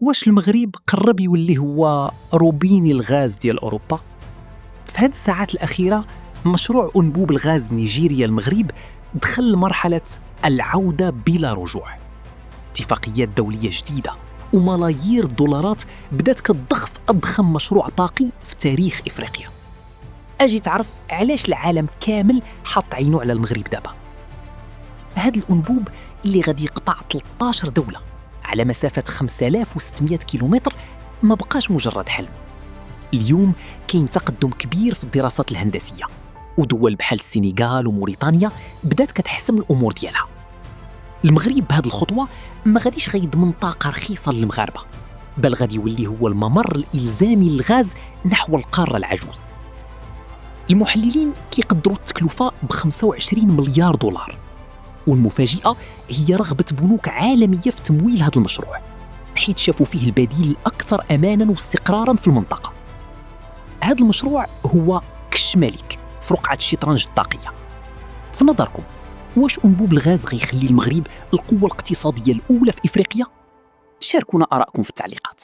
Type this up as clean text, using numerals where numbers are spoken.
واش المغرب قرب يولي هو روبين الغاز ديال أوروبا؟ في هذه الساعات الأخيرة مشروع أنبوب الغاز نيجيريا المغرب دخل لمرحلة العودة بلا رجوع. اتفاقيات دولية جديدة وملايير الدولارات بدات كتضخ في أضخم مشروع طاقي في تاريخ إفريقيا. أجي تعرف علاش العالم كامل حط عينه على المغرب دابا. هذا الأنبوب اللي غادي يقطع 13 دولة على مسافة 5600 كيلومتر ما بقاش مجرد حلم. اليوم كاين تقدم كبير في الدراسات الهندسية، ودول بحال السنغال وموريتانيا بدات كتحسم الأمور ديالها. المغرب بهذه الخطوة ما غاديش غيضمن طاقة رخيصة للمغاربة، بل غادي يولي هو الممر الإلزامي للغاز نحو القارة العجوز. المحللين كيقدروا التكلفة ب 25 مليار دولار، والمفاجئة هي رغبة بنوك عالمية في تمويل هذا المشروع، حيث شافوا فيه البديل الأكثر أماناً واستقراراً في المنطقة. هذا المشروع هو كش ملك في رقعة الشطرنج الطاقية. في نظركم واش أنبوب الغاز غيخلي المغرب القوة الاقتصادية الأولى في إفريقيا؟ شاركونا آراءكم في التعليقات.